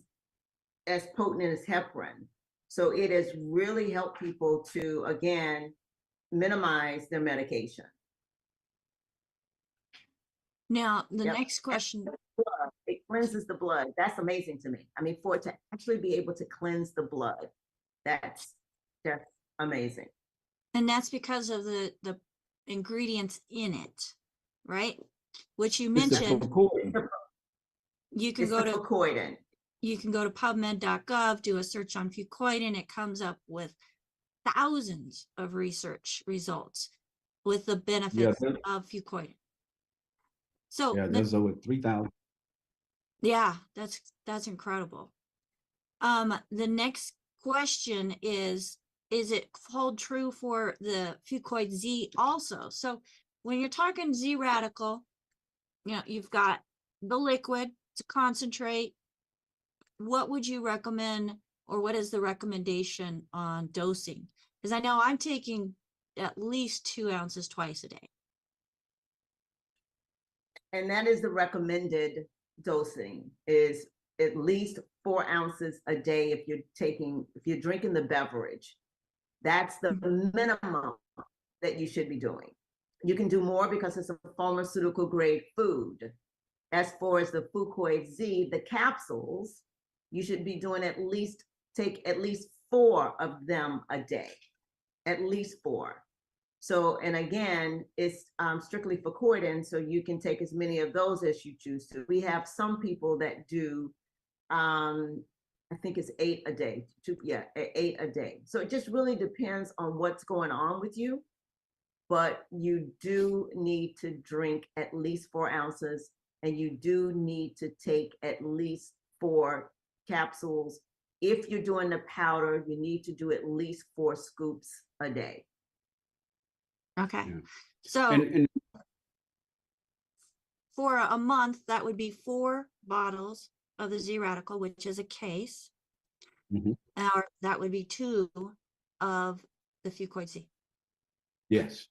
as potent as heparin. So it has really helped people to, again, minimize their medication. Now, the Yep. next question, Blood. It cleanses the blood. That's amazing to me. I mean, for it to actually be able to cleanse the blood, that's amazing. and that's because of the ingredients in it, right? Which you It's the mentioned, purporting. you can It's go the to fucoidin. PubMed.gov, do a search on fucoidin. It comes up with thousands of research results with the benefits of fucoidin. So Yeah, there's over 3,000. yeah, that's incredible. The next question is it hold true for the Fucoid Z also? So when you're talking Z radical, you've got the liquid, it's a concentrate. What would you recommend, or what is the recommendation on dosing? Because I know I'm taking at least 2 ounces twice a day. And that is the recommended dosing, is at least 4 ounces a day if you're drinking the beverage. That's the minimum that you should be doing. You can do more because it's a pharmaceutical grade food. As far as the Fucoid Z, the capsules, you should be doing take at least 4 of them a day, at least 4. So, and again, it's strictly fucoidin, so you can take as many of those as you choose to. We have some people that do, I think it's 8 a day. 8 a day. So it just really depends on what's going on with you. But you do need to drink at least 4 ounces, and you do need to take at least 4 capsules. If you're doing the powder, you need to do at least 4 scoops a day. Okay. Yeah. So And for a month, that would be 4 bottles of the Z Radical, which is a case. Mhm. Or that would be 2 of the Fucoid Z. yes.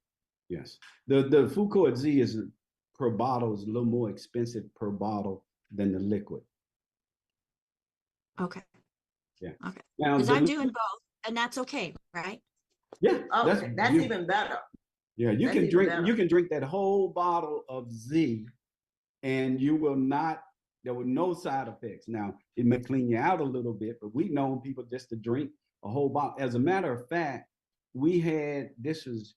The Fucoid Z is per bottle is a little more expensive per bottle than the liquid. Okay. Yeah. Okay. Now, Because I'm doing both, and that's okay, right? yeah, Oh, that's beautiful. even better. Yeah, you That's can even drink better. that whole bottle of Z and you will not, there were no side effects. Now, it may clean you out a little bit, but we've known people just to drink a whole bottle. As a matter of fact, we had, this was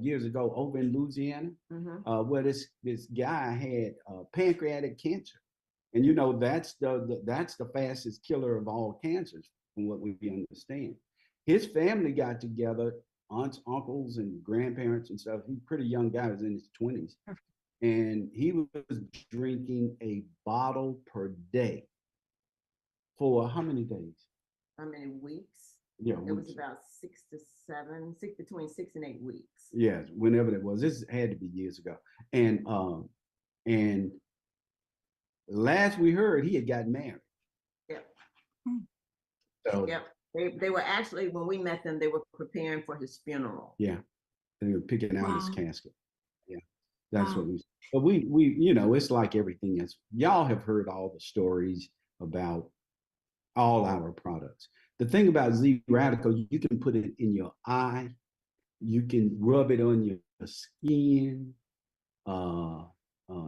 years ago over in Louisiana, where this guy had pancreatic cancer. And you know, that's the fastest killer of all cancers, from what we understand. His family got together, aunts, uncles, and grandparents and stuff. He's a pretty young guy, he was in his 20s. And he was drinking a bottle per day for how many days? How many weeks? Yeah, It was weeks. about 6 to 7, between 6 and 8 weeks. Yes, whenever it was. This had to be years ago. And last we heard, he had gotten married. Yep. So Yep. They were actually, when we met them, they were preparing for his funeral. yeah, they were picking out his Wow. casket. Yeah, that's Wow. what we. But we, you know, it's like everything else. Y'all have heard all the stories about all our products. The thing about Z Radical, you can put it in your eye, you can rub it on your skin.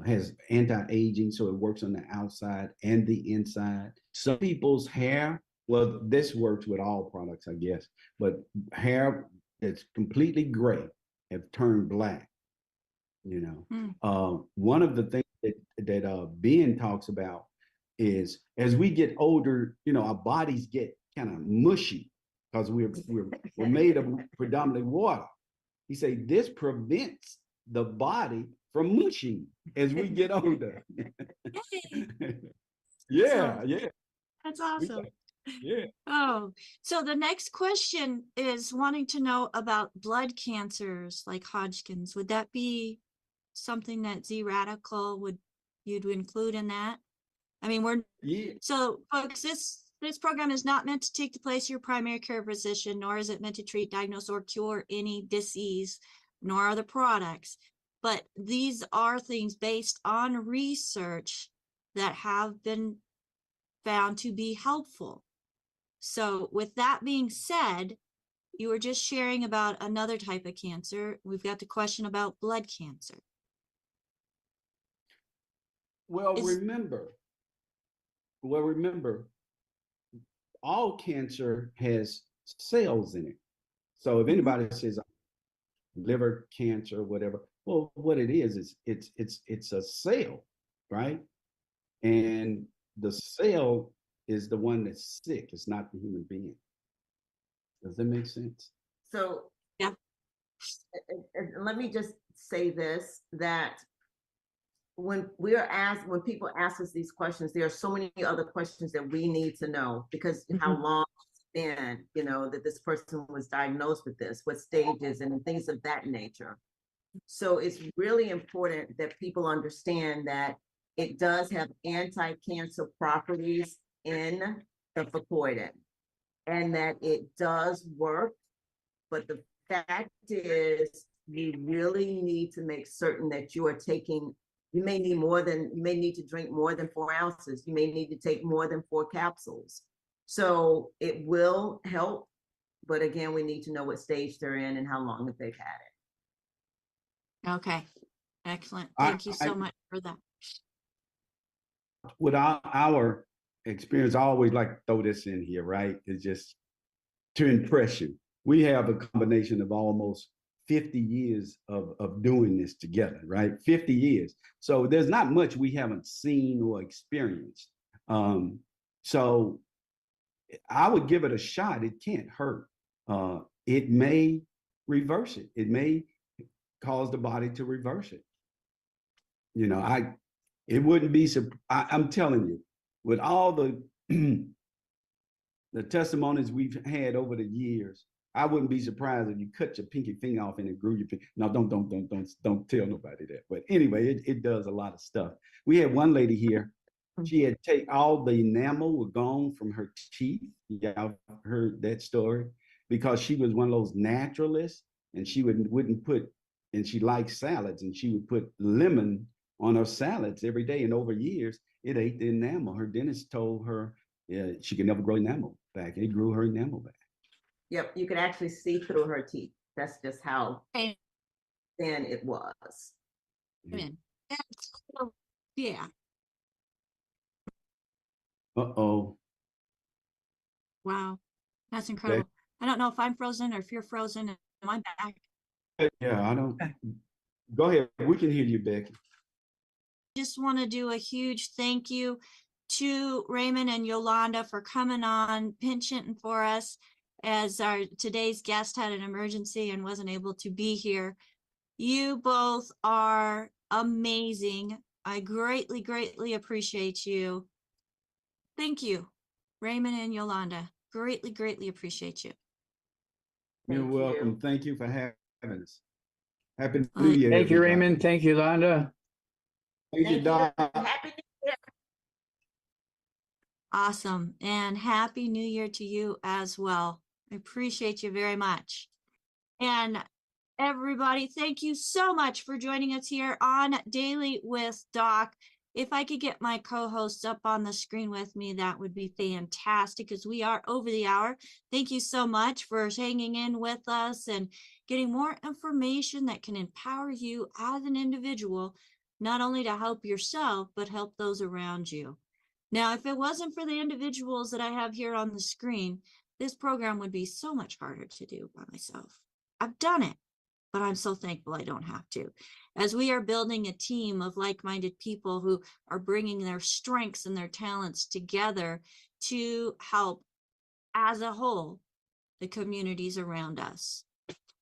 Has anti-aging, so it works on the outside and the inside. Some people's hair, well, this works with all products, I guess, but hair that's completely gray have turned black. You know, one of the things that Ben talks about is as we get older, you know, our bodies get kind of mushy because we're made of predominantly water. He said this prevents the body from mushing as we get older. Yeah, yeah, That's awesome. yeah. Oh, so the next question is wanting to know about blood cancers like Hodgkin's. Would that be something that Z Radical you'd include in that? I mean, Yeah. so folks, this program is not meant to take the place of your primary care physician, nor is it meant to treat, diagnose, or cure any disease, nor are the products. But these are things based on research that have been found to be helpful. So with that being said, you were just sharing about another type of cancer. We've got the question about blood cancer. Well, remember, all cancer has cells in it. So if anybody says liver cancer, whatever, well, what it is it's a cell, right? And the cell is the one that's sick. It's not the human being. Does that make sense? So Yeah. Let me just say this, that when people ask us these questions, there are so many other questions that we need to know, because how long it's been, you know, that this person was diagnosed with this, what stages and things of that nature. So it's really important that people understand that it does have anti-cancer properties in the Facoidin, and that it does work. But the fact is, you really need to make certain that you are taking, you may need to drink more than 4 ounces. You may need to take more than 4 capsules. So it will help. But again, we need to know what stage they're in and how long that they've had it. Okay. Excellent. Thank you so much for that. With our experience, I always like to throw this in here, right? It's just to impress you. We have a combination of almost 50 years of doing this together, right? 50 years. So there's not much we haven't seen or experienced. So I would give it a shot. It can't hurt. It may reverse it. It may cause the body to reverse it. You know, it wouldn't be, I'm telling you, with all the the testimonies we've had over the years, I wouldn't be surprised if you cut your pinky finger off and it grew your finger. No, don't tell nobody that. But anyway, it does a lot of stuff. We had one lady here. She had all the enamel were gone from her teeth. Y'all heard that story, because she was one of those naturalists, and she wouldn't put, and she liked salads, and she would put lemon on her salads every day. And over years, it ate the enamel. Her dentist told her she could never grow enamel back. It grew her enamel back. Yep, you could actually see through her teeth. That's just how than it was. Amen. Yeah. Uh-oh. Wow. That's incredible. I don't know if I'm frozen or if you're frozen. Am I back? Yeah, I don't. Okay. Go ahead. We can hear you, Becky. Just want to do a huge thank you to Raymond and Yolanda for coming on, pinch hitting for us, as our today's guest had an emergency and wasn't able to be here. You both are amazing. I greatly, greatly appreciate you. Thank you, Raymond and Yolanda. Greatly, greatly appreciate you. You're Thank welcome. you. Thank you for having us. Happy New Bye. Year. Thank you, everybody. Raymond. Thank you, Yolanda. Thank you, Thank you. Doc. Happy New Year. Awesome. And Happy New Year to you as well. I appreciate you very much. And everybody, thank you so much for joining us here on Daily with Doc. If I could get my co-hosts up on the screen with me, that would be fantastic because we are over the hour. Thank you so much for hanging in with us and getting more information that can empower you as an individual, not only to help yourself, but help those around you. Now, if it wasn't for the individuals that I have here on the screen, this program would be so much harder to do by myself. I've done it, but I'm so thankful I don't have to. As we are building a team of like-minded people who are bringing their strengths and their talents together to help, as a whole, the communities around us.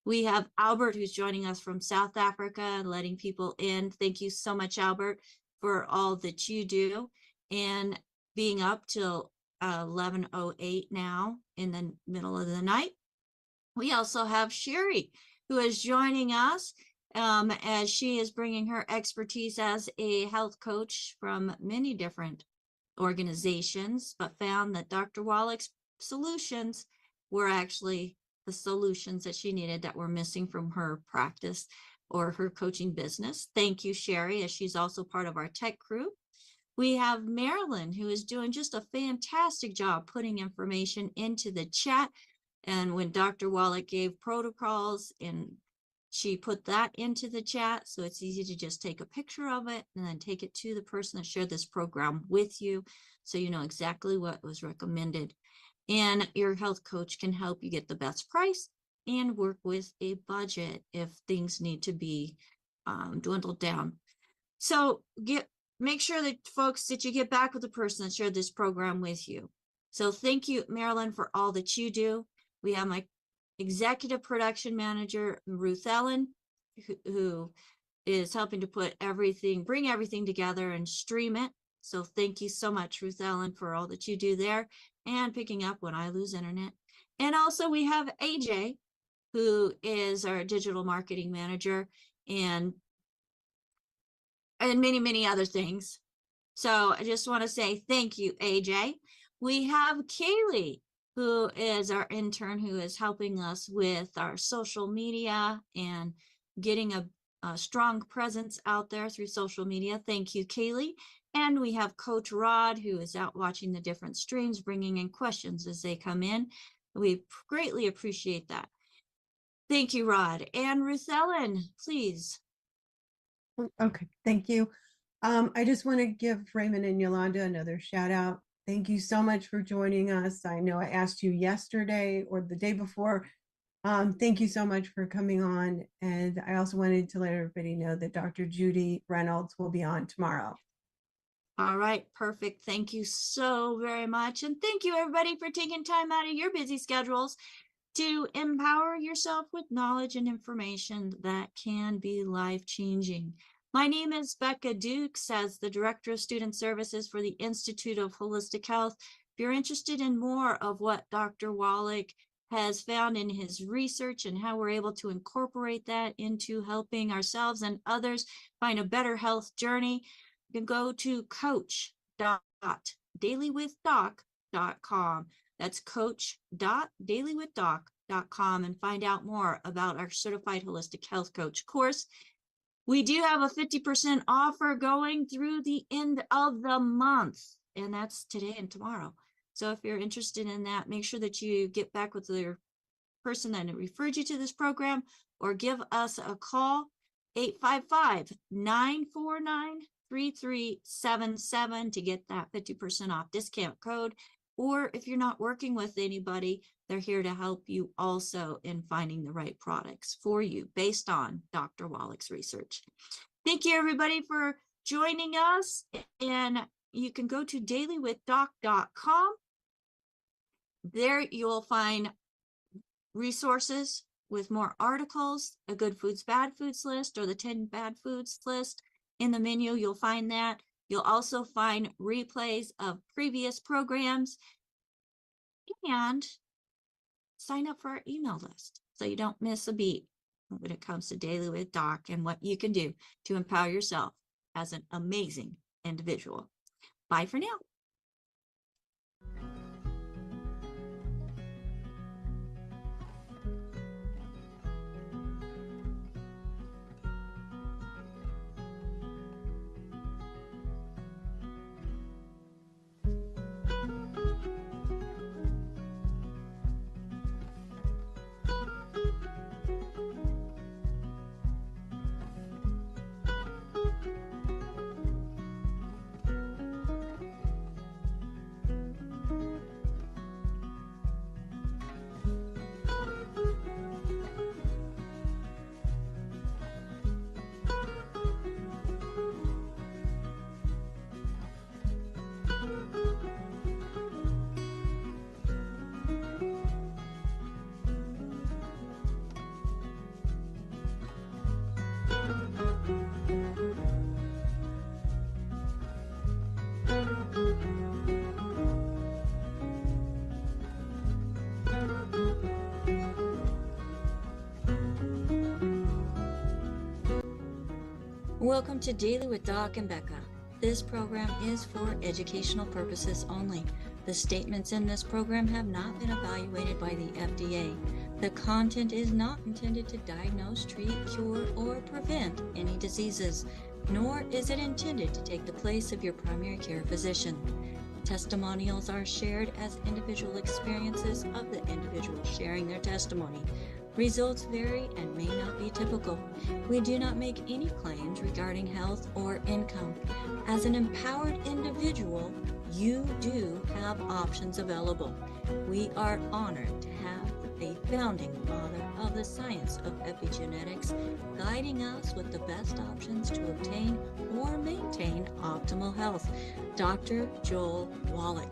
We have Albert, who's joining us from South Africa and letting people in. Thank you so much, Albert, for all that you do and being up till 11:08 now in the middle of the night. We also have Sherry, who is joining us as she is bringing her expertise as a health coach from many different organizations, but found that Dr. Wallach's solutions were actually the solutions that she needed that were missing from her practice or her coaching business. Thank you, Sherry, as she's also part of our tech crew. We have Marilyn, who is doing just a fantastic job putting information into the chat. And when Dr. Wallach gave protocols, and she put that into the chat, so it's easy to just take a picture of it and then take it to the person that shared this program with you, so you know exactly what was recommended. And your health coach can help you get the best price and work with a budget if things need to be dwindled down. So make sure that, folks, that you get back with the person that shared this program with you. So thank you, Marilyn, for all that you do. We have my executive production manager, Ruth Ellen, who is helping to put everything, bring everything together and stream it. So thank you so much, Ruth Ellen, for all that you do there and picking up when I lose internet. And also we have AJ, who is our digital marketing manager and many, many other things. So I just want to say thank you, AJ. We have Kaylee, who is our intern, who is helping us with our social media and getting a strong presence out there through social media. Thank you, Kaylee. And we have Coach Rod, who is out watching the different streams, bringing in questions as they come in. We greatly appreciate that. Thank you, Rod. And Ruth Ellen, please. Okay, thank you. I just want to give Raymond and Yolanda another shout out. Thank you so much for joining us. I know I asked you yesterday or the day before. Thank you so much for coming on. And I also wanted to let everybody know that Dr. Judy Reynolds will be on tomorrow. All right, perfect. Thank you so very much. And thank you, everybody, for taking time out of your busy schedules to empower yourself with knowledge and information that can be life-changing. My name is Becca Dukes, as the Director of Student Services for the Institute of Holistic Health. If you're interested in more of what Dr. Wallach has found in his research and how we're able to incorporate that into helping ourselves and others find a better health journey, you can go to coach.dailywithdoc.com. That's coach.dailywithdoc.com and find out more about our Certified Holistic Health Coach course. We do have a 50% offer going through the end of the month, and that's today and tomorrow. So if you're interested in that, make sure that you get back with the person that referred you to this program or give us a call. 855-949-3377 to get that 50% off discount code. Or if you're not working with anybody, they're here to help you also in finding the right products for you based on Dr. Wallach's research. Thank you, everybody, for joining us. And you can go to dailywithdoc.com. There you'll find resources with more articles, a good foods, bad foods list, or the 10 bad foods list. In the menu, you'll find that. You'll also find replays of previous programs and sign up for our email list so you don't miss a beat when it comes to Daily with Doc and what you can do to empower yourself as an amazing individual. Bye for now. Welcome to Daily with Doc and Becca. This program is for educational purposes only. The statements in this program have not been evaluated by the FDA. The content is not intended to diagnose, treat, cure, or prevent any diseases, nor is it intended to take the place of your primary care physician. Testimonials are shared as individual experiences of the individual sharing their testimony. Results vary and may not be typical. We do not make any claims regarding health or income. As an empowered individual, you do have options available. We are honored to have a founding father of the science of epigenetics guiding us with the best options to obtain or maintain optimal health, Dr. Joel Wallach.